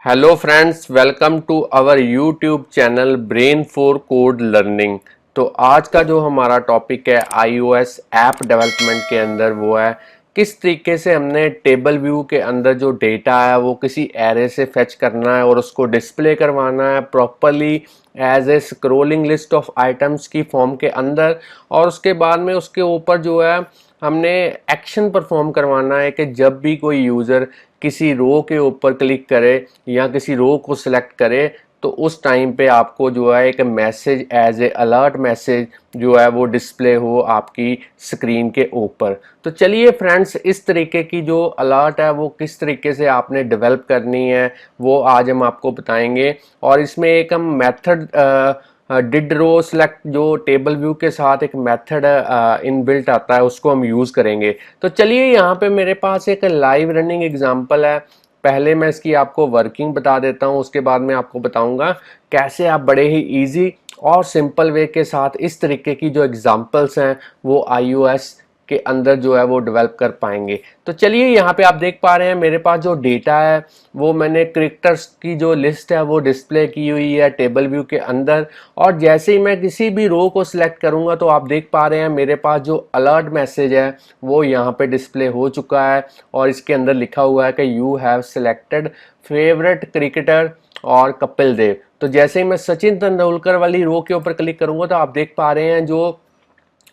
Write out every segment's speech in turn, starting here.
Hello friends, welcome to our YouTube channel brain for code learning. तो आज का जो हमारा टॉपिक है आईओएस ऐप डेवलपमेंट के अंदर वो है किस तरीके से हमने टेबल व्यू के अंदर जो डेटा है वो किसी एरे से फेच करना है और उसको डिस्प्ले करवाना है properly as a scrolling list of items की फॉर्म के अंदर। और उसके बाद में उसके ऊपर जो है हमने एक्शन परफॉर्म करवाना है कि जब भी कोई यूज़र किसी रो के ऊपर क्लिक करे या किसी रो को सिलेक्ट करे तो उस टाइम पे आपको जो है एक message as a alert message जो है वो डिस्प्ले हो आपकी स्क्रीन के ऊपर। तो चलिए फ्रेंड्स, इस तरीके की जो अलर्ट है वो किस तरीके से आपने डेवलप करनी है वो आज हम आपको बताएंगे। और इसमें एक हम मेथड डिड रो सिलेक्ट जो टेबल व्यू के साथ एक मेथड इनबिल्ट आता है उसको हम यूज़ करेंगे। तो चलिए यहाँ पे मेरे पास एक लाइव रनिंग एग्जांपल है। पहले मैं इसकी आपको वर्किंग बता देता हूँ, उसके बाद मैं आपको बताऊंगा कैसे आप बड़े ही इजी और सिंपल वे के साथ इस तरीके की जो एग्जांपल्स हैं वो आईओएस के अंदर जो है वो डेवलप कर पाएंगे। तो चलिए यहाँ पे आप देख पा रहे हैं मेरे पास जो डेटा है वो मैंने कैरेक्टर्स की जो लिस्ट है वो डिस्प्ले की हुई है टेबल व्यू के अंदर। और जैसे ही मैं किसी भी रो को सिलेक्ट करूंगा तो आप देख पा रहे हैं मेरे पास जो अलर्ट मैसेज है वो यहाँ पे डिस्प्ले हो चुका है और इसके अंदर लिखा हुआ है कि you have selected favourite cricketer और कपिल देव। तो जैसे ही मैं सचिन तेंदुलकर वाली रो के ऊपर क्लिक करूंगा तो आप देख पा रहे हैं जो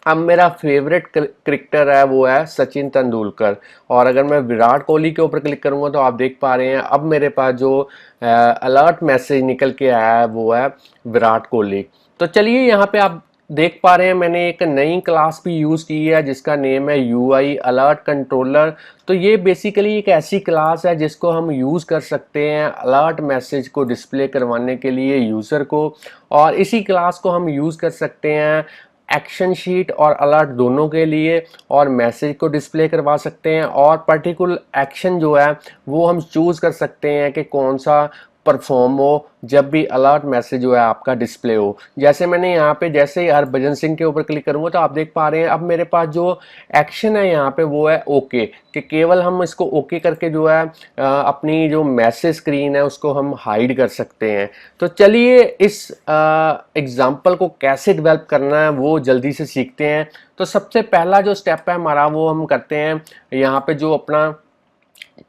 अब मेरा फेवरेट क्रिकेटर है वो है सचिन तेंदुलकर। और अगर मैं विराट कोहली के ऊपर क्लिक करूंगा तो आप देख पा रहे हैं अब मेरे पास जो अलर्ट मैसेज निकल के आया है वो है विराट कोहली। तो चलिए यहाँ पे आप देख पा रहे हैं मैंने एक नई क्लास भी यूज़ की है जिसका नेम है यूआई अलर्ट कंट्रोलर। तो ये बेसिकली एक ऐसी क्लास है जिसको हम यूज़ कर सकते हैं अलर्ट मैसेज को डिस्प्ले करवाने के लिए यूज़र को। और इसी क्लास को हम यूज़ कर सकते हैं एक्शन शीट और अलर्ट दोनों के लिए, और मैसेज को डिस्प्ले करवा सकते हैं और पर्टिकुलर एक्शन जो है वो हम चूज़ कर सकते हैं कि कौन सा परफॉर्म हो जब भी अलर्ट मैसेज जो है आपका डिस्प्ले हो। जैसे मैंने यहाँ पे जैसे ही हरभजन सिंह के ऊपर क्लिक करूँगा तो आप देख पा रहे हैं अब मेरे पास जो एक्शन है यहाँ पे वो है ओके, कि केवल हम इसको ओके करके जो है अपनी जो मैसेज स्क्रीन है उसको हम हाइड कर सकते हैं। तो चलिए इस एग्जाम्पल को कैसे डेवलप करना है वो जल्दी से सीखते हैं। तो सबसे पहला जो स्टेप है हमारा वो हम करते हैं यहाँ पे जो अपना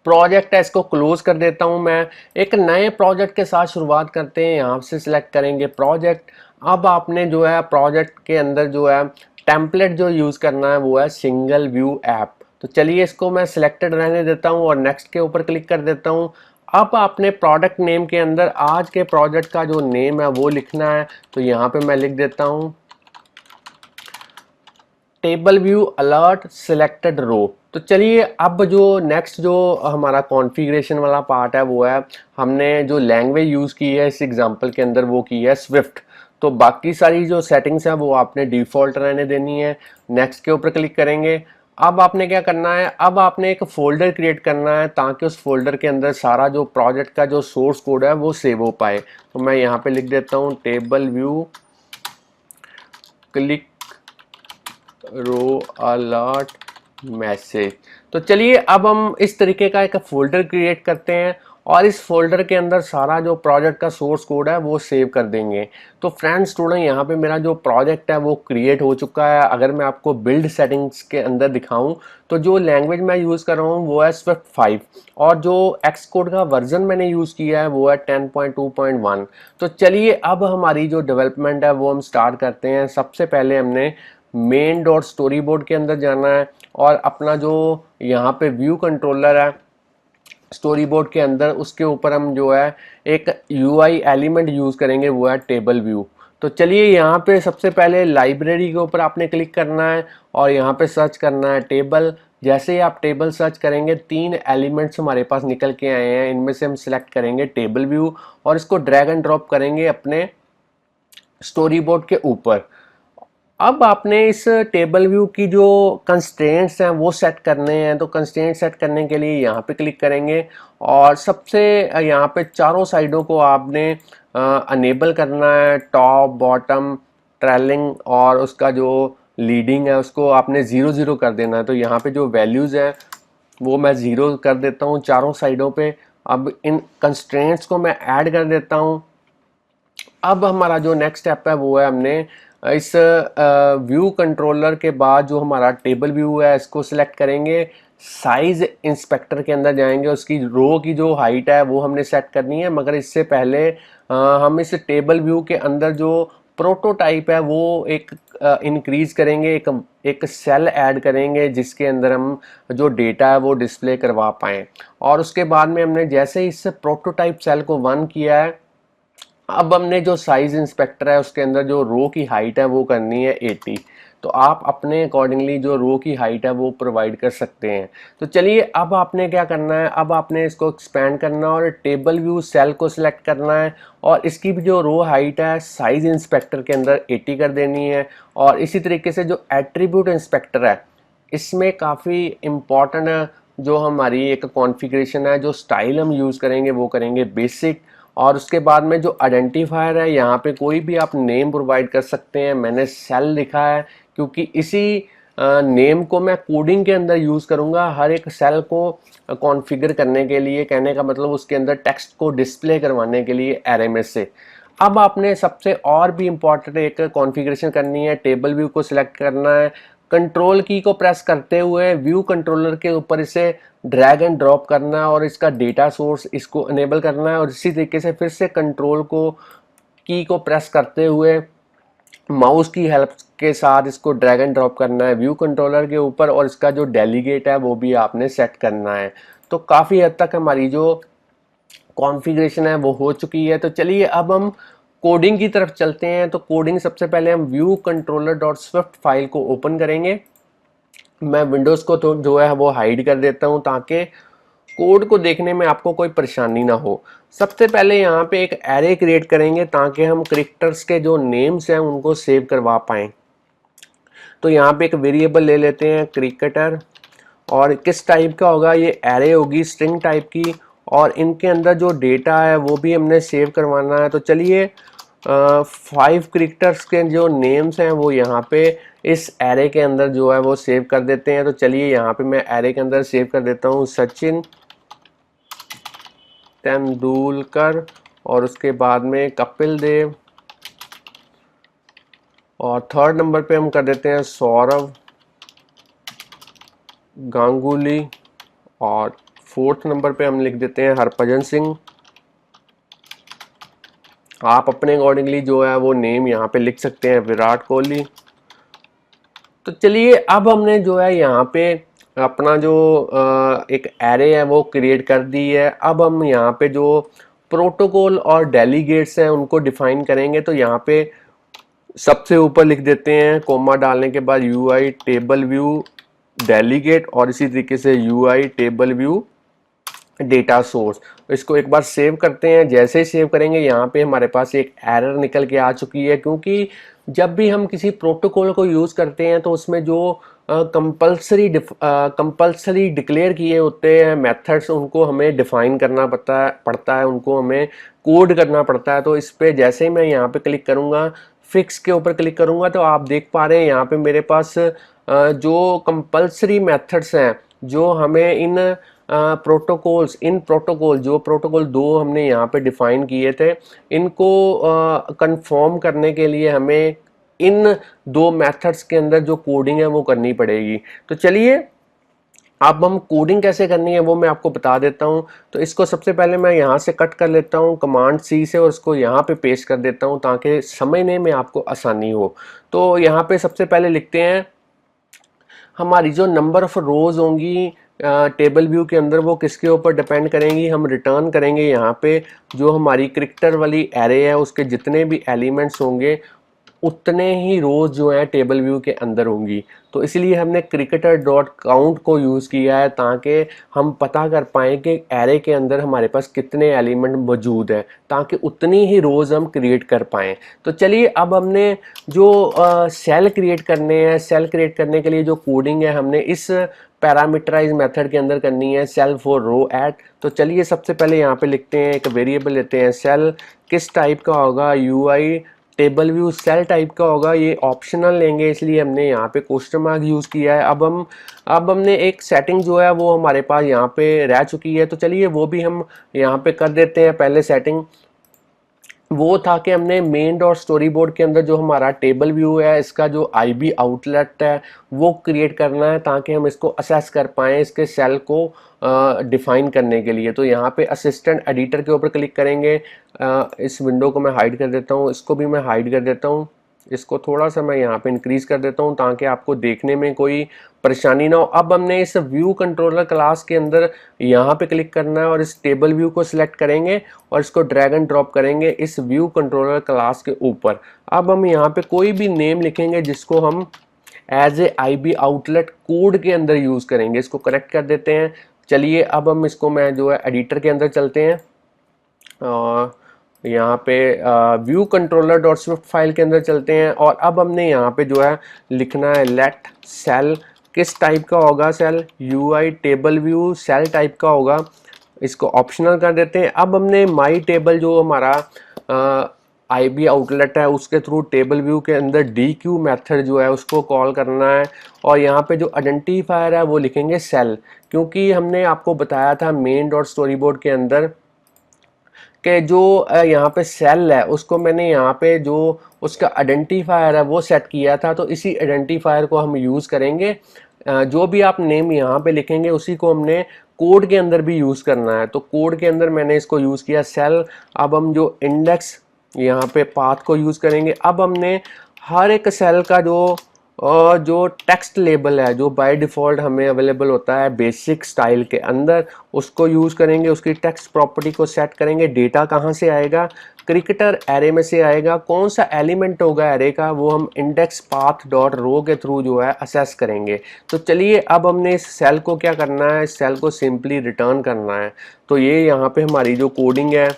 प्रोजेक्ट है इसको क्लोज कर देता हूं मैं। एक नए प्रोजेक्ट के साथ शुरुआत करते हैं, यहाँ से सिलेक्ट करेंगे प्रोजेक्ट। अब आपने जो है प्रोजेक्ट के अंदर जो है टेम्पलेट जो यूज़ करना है वो है सिंगल व्यू ऐप। तो चलिए इसको मैं सिलेक्टेड रहने देता हूँ और नेक्स्ट के ऊपर क्लिक कर देता हूँ। अब आपने प्रोडक्ट नेम के अंदर आज के प्रोजेक्ट का जो नेम है वो लिखना है। तो यहाँ पे मैं लिख देता हूँ टेबल व्यू अलर्ट सिलेक्टेड रो। तो चलिए अब जो नेक्स्ट जो हमारा कॉन्फ़िगरेशन वाला पार्ट है वो है हमने जो लैंग्वेज यूज़ की है इस एग्जांपल के अंदर वो की है स्विफ्ट। तो बाकी सारी जो सेटिंग्स है वो आपने डिफ़ॉल्ट रहने देनी है। नेक्स्ट के ऊपर क्लिक करेंगे। अब आपने क्या करना है, अब आपने एक फोल्डर क्रिएट करना है ताकि उस फोल्डर के अंदर सारा जो प्रोजेक्ट का जो सोर्स कोड है वो सेव हो पाए। तो मैं यहाँ पे लिख देता हूँ टेबल व्यू क्लिक रो अलर्ट मैसेज। तो चलिए अब हम इस तरीके का एक फोल्डर क्रिएट करते हैं और इस फोल्डर के अंदर सारा जो प्रोजेक्ट का सोर्स कोड है वो सेव कर देंगे। तो फ्रेंड्स स्टूडेंट यहाँ पे मेरा जो प्रोजेक्ट है वो क्रिएट हो चुका है। अगर मैं आपको बिल्ड सेटिंग्स के अंदर दिखाऊं तो जो लैंग्वेज मैं यूज़ कर रहा हूँ वो है स्विफ्ट 5 और जो एक्स कोड का वर्जन मैंने यूज़ किया है वो है 10.2.1। तो चलिए अब हमारी जो डेवलपमेंट है वो हम स्टार्ट करते हैं। सबसे पहले हमने मेन डॉट स्टोरी बोर्ड के अंदर जाना है और अपना जो यहाँ पे व्यू कंट्रोलर है स्टोरी बोर्ड के अंदर उसके ऊपर हम जो है एक यूआई एलिमेंट यूज़ करेंगे वो है टेबल व्यू। तो चलिए यहाँ पे सबसे पहले लाइब्रेरी के ऊपर आपने क्लिक करना है और यहाँ पे सर्च करना है टेबल। जैसे ही आप टेबल सर्च करेंगे 3 एलिमेंट्स हमारे पास निकल के आए हैं, इनमें से हम सिलेक्ट करेंगे टेबल व्यू और इसको ड्रैग एंड ड्रॉप करेंगे अपने स्टोरी बोर्ड के ऊपर। अब आपने इस टेबल व्यू की जो कंस्ट्रेंट्स हैं वो सेट करने हैं। तो कंस्ट्रेंट सेट करने के लिए यहाँ पे क्लिक करेंगे और सबसे यहाँ पे चारों साइडों को आपने अनेबल करना है, टॉप बॉटम ट्रेलिंग और उसका जो लीडिंग है उसको आपने 0 0 कर देना है। तो यहाँ पे जो वैल्यूज़ हैं वो मैं 0 कर देता हूँ चारों साइडों पे। अब इन कंस्ट्रेंट्स को मैं ऐड कर देता हूँ। अब हमारा जो नेक्स्ट स्टेप है वो है हमने इस व्यू कंट्रोलर के बाद जो हमारा टेबल व्यू है इसको सिलेक्ट करेंगे, साइज इंस्पेक्टर के अंदर जाएंगे, उसकी रो की जो हाइट है वो हमने सेट करनी है। मगर इससे पहले हम इस टेबल व्यू के अंदर जो प्रोटोटाइप है वो एक इंक्रीज करेंगे, एक सेल ऐड करेंगे जिसके अंदर हम जो डेटा है वो डिस्प्ले करवा पाएँ। और उसके बाद में हमने जैसे इस प्रोटोटाइप सेल को 1 किया है, अब हमने जो साइज इंस्पेक्टर है उसके अंदर जो रो की हाइट है वो करनी है 80। तो आप अपने अकॉर्डिंगली जो रो की हाइट है वो प्रोवाइड कर सकते हैं। तो चलिए अब आपने क्या करना है, अब आपने इसको एक्सपेंड करना है और टेबल व्यू सेल को सिलेक्ट करना है और इसकी भी जो रो हाइट है साइज इंस्पेक्टर के अंदर 80 कर देनी है। और इसी तरीके से जो एट्रीब्यूट इंस्पेक्टर है इसमें काफ़ी इम्पॉर्टेंट जो हमारी एक कॉन्फ़िगरेशन है, जो स्टाइल हम यूज़ करेंगे वो करेंगे बेसिक। और उसके बाद में जो आइडेंटिफायर है यहाँ पे कोई भी आप नेम प्रोवाइड कर सकते हैं। मैंने सेल लिखा है क्योंकि इसी नेम को मैं कोडिंग के अंदर यूज़ करूँगा हर एक सेल को कॉन्फ़िगर करने के लिए। कहने का मतलब उसके अंदर टेक्स्ट को डिस्प्ले करवाने के लिए एरे में से। अब आपने सबसे और भी इम्पॉर्टेंट एक कॉन्फ़िगरेशन करनी है, टेबल व्यू को सिलेक्ट करना है, कंट्रोल की को प्रेस करते हुए व्यू कंट्रोलर के ऊपर इसे ड्रैग एंड ड्रॉप करना है और इसका डेटा सोर्स इसको इनेबल करना है। और इसी तरीके से फिर से कंट्रोल को की को प्रेस करते हुए माउस की हेल्प के साथ इसको ड्रैग एंड ड्रॉप करना है व्यू कंट्रोलर के ऊपर और इसका जो डेलीगेट है वो भी आपने सेट करना है। तो काफ़ी हद तक हमारी जो कॉन्फ़िगरेशन है वो हो चुकी है। तो चलिए अब हम कोडिंग की तरफ चलते हैं। तो कोडिंग सबसे पहले हम view controller dot Swift file को ओपन करेंगे। मैं विंडोज़ को तो जो है वो हाइड कर देता हूँ ताकि कोड को देखने में आपको कोई परेशानी ना हो। सबसे पहले यहाँ पे एक एरे क्रिएट करेंगे ताकि हम कैरेक्टर्स के जो नेम्स हैं उनको सेव करवा पाएँ। तो यहाँ पे एक वेरिएबल ले लेते हैं क्रिकेटर, और किस टाइप का होगा, ये एरे होगी स्ट्रिंग टाइप की, और इनके अंदर जो डेटा है वो भी हमने सेव करवाना है। तो चलिए 5 कैरेक्टर्स के जो नेम्स हैं वो यहाँ पे इस एरे के अंदर जो है वो सेव कर देते हैं। तो चलिए यहाँ पे मैं एरे के अंदर सेव कर देता हूँ सचिन तेंदुलकर, और उसके बाद में कपिल देव, और थर्ड नंबर पे हम कर देते हैं सौरव गांगुली, और फोर्थ नंबर पे हम लिख देते हैं हरभजन सिंह। आप अपने अकॉर्डिंगली जो है वो नेम यहाँ पे लिख सकते हैं, विराट कोहली। तो चलिए अब हमने जो है यहाँ पे अपना जो एक एरे है वो क्रिएट कर दी है। अब हम यहाँ पे जो प्रोटोकॉल और डेलीगेट्स हैं उनको डिफाइन करेंगे। तो यहाँ पे सबसे ऊपर लिख देते हैं कोमा डालने के बाद यूआई टेबल व्यू डेलीगेट, और इसी तरीके से UI table view data source. इसको एक बार सेव करते हैं। जैसे ही सेव करेंगे यहाँ पे हमारे पास एक एरर निकल के आ चुकी है, क्योंकि जब भी हम किसी प्रोटोकॉल को यूज़ करते हैं तो उसमें जो कंपल्सरी डिक्लेयर किए होते हैं मेथड्स उनको हमें डिफाइन करना पड़ता है, उनको हमें कोड करना पड़ता है। तो इस पर जैसे ही मैं यहाँ पे क्लिक करूँगा, फिक्स के ऊपर क्लिक करूँगा, तो आप देख पा रहे हैं यहाँ पे मेरे पास जो कंपल्सरी मेथड्स हैं जो हमें इन प्रोटोकॉल जो प्रोटोकॉल 2 हमने यहाँ पे डिफाइन किए थे, इनको कंफर्म करने के लिए हमें इन 2 मेथड्स के अंदर जो कोडिंग है वो करनी पड़ेगी। तो चलिए अब हम कोडिंग कैसे करनी है वो मैं आपको बता देता हूँ। तो इसको सबसे पहले मैं यहाँ से कट कर लेता हूँ कमांड सी से, और इसको यहाँ पे पेस्ट कर देता हूँ ताकि समझने में आपको आसानी हो। तो यहाँ पे सबसे पहले लिखते हैं हमारी जो नंबर ऑफ रोज होंगी टेबल व्यू के अंदर वो किसके ऊपर डिपेंड करेंगी। हम रिटर्न करेंगे यहाँ पे जो हमारी क्रिकेटर वाली एरे है उसके जितने भी एलिमेंट्स होंगे उतने ही रोज जो है टेबल व्यू के अंदर होंगी। तो इसलिए हमने क्रिकेटर डॉट काउंट को यूज़ किया है ताकि हम पता कर पाएँ कि एरे के अंदर हमारे पास कितने एलिमेंट मौजूद हैं, ताकि उतनी ही रोज़ हम क्रिएट कर पाएँ। तो चलिए अब हमने जो सेल क्रिएट करने हैं, सेल क्रिएट करने के लिए जो कोडिंग है हमने इस पैरामीटराइज मेथड के अंदर करनी है, सेल फॉर रो एट। तो चलिए सबसे पहले यहाँ पे लिखते हैं, एक वेरिएबल लेते हैं सेल, किस टाइप का होगा, UI table view cell type का होगा, ये ऑप्शनल लेंगे इसलिए हमने यहाँ पे क्वेश्चन मार्क यूज़ किया है। अब हमने एक सेटिंग जो है वो हमारे पास यहाँ पे रह चुकी है, तो चलिए वो भी हम यहाँ पे कर देते हैं। पहले सेटिंग वो था कि हमने मेन डॉट स्टोरी बोर्ड के अंदर जो हमारा टेबल व्यू है, इसका जो आईबी आउटलेट है वो क्रिएट करना है ताकि हम इसको असेस कर पाएँ, इसके सेल को डिफाइन करने के लिए। तो यहाँ पे असिस्टेंट एडिटर के ऊपर क्लिक करेंगे। इस विंडो को मैं हाइड कर देता हूँ, इसको भी मैं हाइड कर देता हूँ, इसको थोड़ा सा मैं यहाँ पे इंक्रीज कर देता हूँ ताकि आपको देखने में कोई परेशानी ना हो। अब हमने इस व्यू कंट्रोलर क्लास के अंदर यहाँ पे क्लिक करना है और इस टेबल व्यू को सिलेक्ट करेंगे और इसको ड्रैग एंड ड्रॉप करेंगे इस व्यू कंट्रोलर क्लास के ऊपर। अब हम यहाँ पे कोई भी नेम लिखेंगे जिसको हम as a IB outlet code के अंदर यूज़ करेंगे। इसको करेक्ट कर देते हैं। चलिए अब हम इसको मैं जो है एडिटर के अंदर चलते हैं, यहाँ पे view controller dot Swift file के अंदर चलते हैं और अब हमने यहाँ पे जो है लिखना है लेट सेल किस टाइप का होगा, cell UI table view cell type का होगा, इसको ऑप्शनल कर देते हैं। अब हमने माई टेबल जो हमारा आईबी आउटलेट है उसके थ्रू टेबल व्यू के अंदर डी क्यू मेथड जो है उसको कॉल करना है और यहाँ पे जो आइडेंटिफायर है वो लिखेंगे सेल, क्योंकि हमने आपको बताया था मेन डॉट स्टोरी बोर्ड के अंदर कि जो यहाँ पे सेल है उसको मैंने यहाँ पे जो उसका आइडेंटिफायर है वो सेट किया था, तो इसी आइडेंटिफायर को हम यूज़ करेंगे। जो भी आप नेम यहाँ पे लिखेंगे उसी को हमने कोड के अंदर भी यूज़ करना है, तो कोड के अंदर मैंने इसको यूज़ किया सेल। अब हम जो इंडेक्स यहाँ पे पाथ को यूज़ करेंगे। अब हमने हर एक सेल का जो टेक्स्ट लेबल है जो बाय डिफ़ॉल्ट हमें अवेलेबल होता है बेसिक स्टाइल के अंदर, उसको यूज़ करेंगे, उसकी टेक्स्ट प्रॉपर्टी को सेट करेंगे। डेटा कहाँ से आएगा, क्रिकेटर एरे में से आएगा। कौन सा एलिमेंट होगा एरे का वो हम इंडेक्स पाथ डॉट रो के थ्रू जो है असेस करेंगे। तो चलिए अब हमने इस सेल को क्या करना है, इस सेल को सिंपली रिटर्न करना है। तो ये यहाँ पे हमारी जो कोडिंग है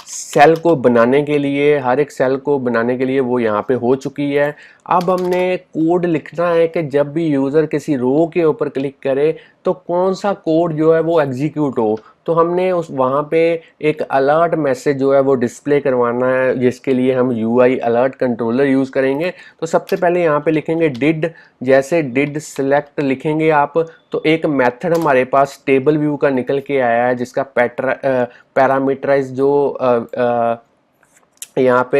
सेल को बनाने के लिए, हर एक सेल को बनाने के लिए वो यहाँ पे हो चुकी है। अब हमने कोड लिखना है कि जब भी यूज़र किसी रो के ऊपर क्लिक करे तो कौन सा कोड जो है वो एग्जीक्यूट हो। तो हमने उस वहाँ पे एक अलर्ट मैसेज जो है वो डिस्प्ले करवाना है, जिसके लिए हम यूआई अलर्ट कंट्रोलर यूज़ करेंगे। तो सबसे पहले यहाँ पे लिखेंगे डिड, जैसे डिड सेलेक्ट लिखेंगे आप तो एक मेथड हमारे पास टेबल व्यू का निकल के आया है जिसका पैरामीटराइज जो यहाँ पे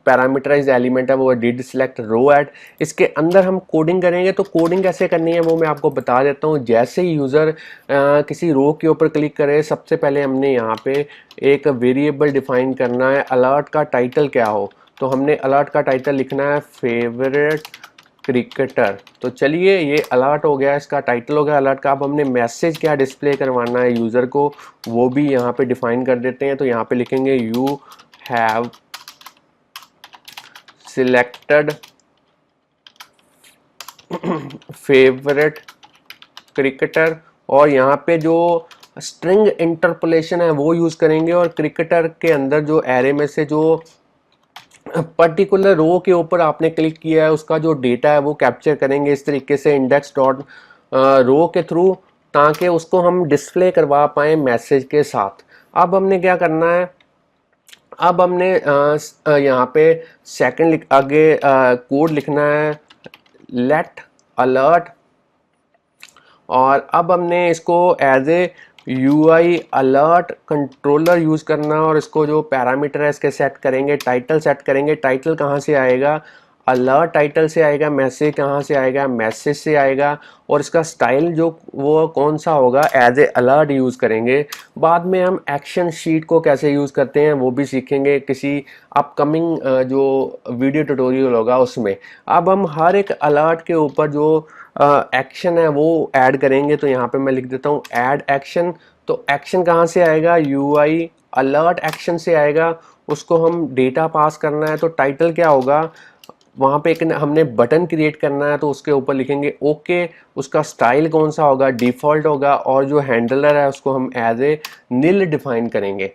पैरामीटराइज एलिमेंट है वो डिड सिलेक्ट रो एट। इसके अंदर हम कोडिंग करेंगे, तो कोडिंग कैसे करनी है वो मैं आपको बता देता हूँ। जैसे ही यूज़र किसी रो के ऊपर क्लिक करे सबसे पहले हमने यहाँ पे एक वेरिएबल डिफाइन करना है अलर्ट का टाइटल क्या हो। तो हमने अलर्ट का टाइटल लिखना है फेवरेट क्रिकेटर। तो चलिए ये अलर्ट हो गया, इसका टाइटल हो गया अलर्ट का। अब हमने मैसेज क्या डिस्प्ले करवाना है यूज़र को वो भी यहाँ पे डिफाइन कर देते हैं। तो यहाँ पे लिखेंगे you have selected favourite cricketer और यहाँ पे जो स्ट्रिंग इंटरपोलेशन है वो यूज़ करेंगे और क्रिकेटर के अंदर जो एरे में से जो पर्टिकुलर रो के ऊपर आपने क्लिक किया है उसका जो डेटा है वो कैप्चर करेंगे इस तरीके से इंडेक्स डॉट रो के थ्रू, ताकि उसको हम डिस्प्ले करवा पाएँ मैसेज के साथ। अब हमने क्या करना है, अब हमने यहाँ पे सेकंड आगे कोड लिखना है लेट अलर्ट और अब हमने इसको as a UI alert controller use करना और इसको जो पैरामीटर है इसके सेट करेंगे, टाइटल सेट करेंगे। टाइटल कहाँ से आएगा, अलर्ट टाइटल से आएगा। मैसेज कहाँ से आएगा, मैसेज से आएगा। और इसका स्टाइल जो वो कौन सा होगा, एज ए अलर्ट यूज़ करेंगे। बाद में हम एक्शन शीट को कैसे यूज़ करते हैं वो भी सीखेंगे किसी अपकमिंग जो वीडियो ट्यूटोरियल होगा उसमें। अब हम हर एक अलर्ट के ऊपर जो एक्शन है वो ऐड करेंगे। तो यहाँ पे मैं लिख देता हूँ ऐड एक्शन। तो एक्शन कहाँ से आएगा, यूआई अलर्ट एक्शन से आएगा। उसको हम डेटा पास करना है तो टाइटल क्या होगा, वहाँ पे एक हमने बटन क्रिएट करना है तो उसके ऊपर लिखेंगे ओके। उसका स्टाइल कौन सा होगा, डिफ़ॉल्ट होगा और जो हैंडलर है उसको हम एज ए नील डिफाइन करेंगे।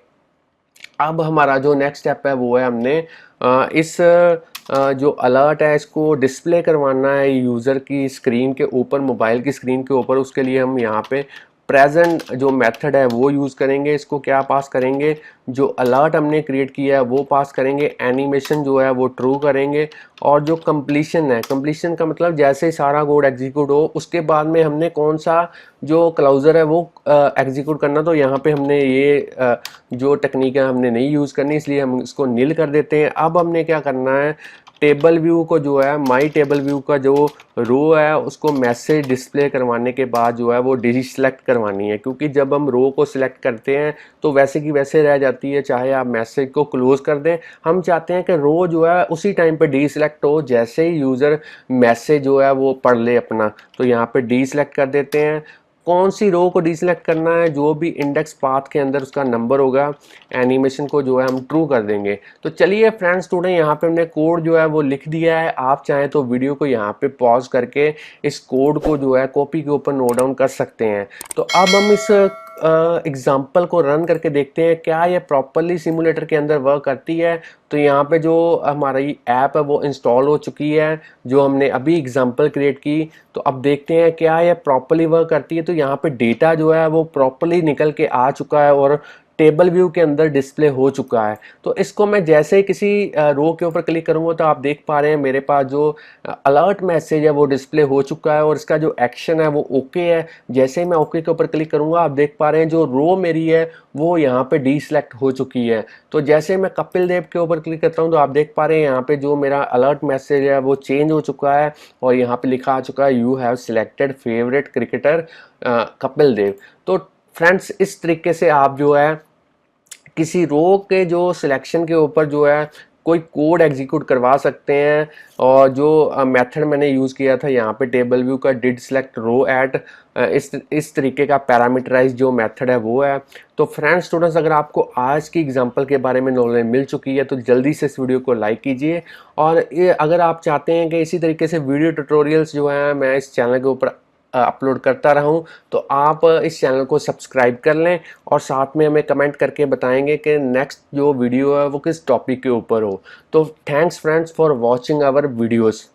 अब हमारा जो नेक्स्ट स्टेप है वो है हमने इस जो अलर्ट है इसको डिस्प्ले करवाना है यूज़र की स्क्रीन के ऊपर, मोबाइल की स्क्रीन के ऊपर। उसके लिए हम यहाँ पे प्रेजेंट जो मेथड है वो यूज़ करेंगे, इसको क्या पास करेंगे, जो अलर्ट हमने क्रिएट किया है वो पास करेंगे, एनिमेशन जो है वो ट्रू करेंगे, और जो कंप्लीशन है, कंप्लीशन का मतलब जैसे ही सारा कोड एग्जीक्यूट हो उसके बाद में हमने कौन सा जो क्लाउजर है वो एग्जीक्यूट करना। तो यहाँ पे हमने ये जो टेक्निक है हमने नहीं यूज़ करनी, इसलिए हम इसको नील कर देते हैं। अब हमने क्या करना है, टेबल व्यू को जो है, माई टेबल व्यू का जो रो है उसको मैसेज डिस्प्ले करवाने के बाद जो है वो डिसेलेक्ट करवानी है, क्योंकि जब हम रो को सिलेक्ट करते हैं तो वैसे की वैसे रह जाती है, चाहे आप मैसेज को क्लोज कर दें। हम चाहते हैं कि रो जो है उसी टाइम पे डिसेलेक्ट हो जैसे ही यूज़र मैसेज जो है वो पढ़ ले अपना। तो यहाँ पे डिसेलेक्ट कर देते हैं। कौन सी रो को डिसेलेक्ट करना है, जो भी इंडेक्स पाथ के अंदर उसका नंबर होगा, एनिमेशन को जो है हम ट्रू कर देंगे। तो चलिए फ्रेंड्स, स्टूडेंट यहाँ पे हमने कोड जो है वो लिख दिया है। आप चाहें तो वीडियो को यहाँ पे पॉज करके इस कोड को जो है कॉपी के ऊपर नोट डाउन कर सकते हैं। तो अब हम इस एग्जाम्पल को रन करके देखते हैं क्या ये प्रॉपरली सिमुलेटर के अंदर वर्क करती है। तो यहाँ पे जो हमारी ऐप है वो इंस्टॉल हो चुकी है, जो हमने अभी एग्जाम्पल क्रिएट की। तो अब देखते हैं क्या ये प्रॉपरली वर्क करती है। तो यहाँ पे डेटा जो है वो प्रॉपरली निकल के आ चुका है और टेबल व्यू के अंदर डिस्प्ले हो चुका है। तो इसको मैं जैसे ही किसी रो के ऊपर क्लिक करूंगा तो आप देख पा रहे हैं मेरे पास जो अलर्ट मैसेज है वो डिस्प्ले हो चुका है और इसका जो एक्शन है वो ओके है। जैसे ही मैं ओके के ऊपर क्लिक करूंगा आप देख पा रहे हैं जो रो मेरी है वो यहाँ पे डीसेलेक्ट हो चुकी है। तो जैसे मैं कपिल देव के ऊपर क्लिक करता हूँ तो आप देख पा रहे हैं यहाँ पे जो मेरा अलर्ट मैसेज है वो चेंज हो चुका है और यहाँ पे लिखा आ चुका है you have selected favourite cricketer Kapil Dev. तो फ्रेंड्स, इस तरीके से आप जो है किसी रो के जो सिलेक्शन के ऊपर जो है कोई कोड एग्जीक्यूट करवा सकते हैं। और जो मेथड मैंने यूज़ किया था यहाँ पे टेबल व्यू का डिड सिलेक्ट रो एट, इस तरीके का पैरामीटराइज जो मेथड है वो है। तो फ्रेंड्स स्टूडेंट्स, अगर आपको आज की एग्जांपल के बारे में नॉलेज मिल चुकी है तो जल्दी से इस वीडियो को लाइक कीजिए। और ये अगर आप चाहते हैं कि इसी तरीके से वीडियो ट्यूटोरियल्स जो हैं मैं इस चैनल के ऊपर अपलोड करता रहूं, तो आप इस चैनल को सब्सक्राइब कर लें और साथ में हमें कमेंट करके बताएंगे कि नेक्स्ट जो वीडियो है वो किस टॉपिक के ऊपर हो। तो thanks friends for watching our videos.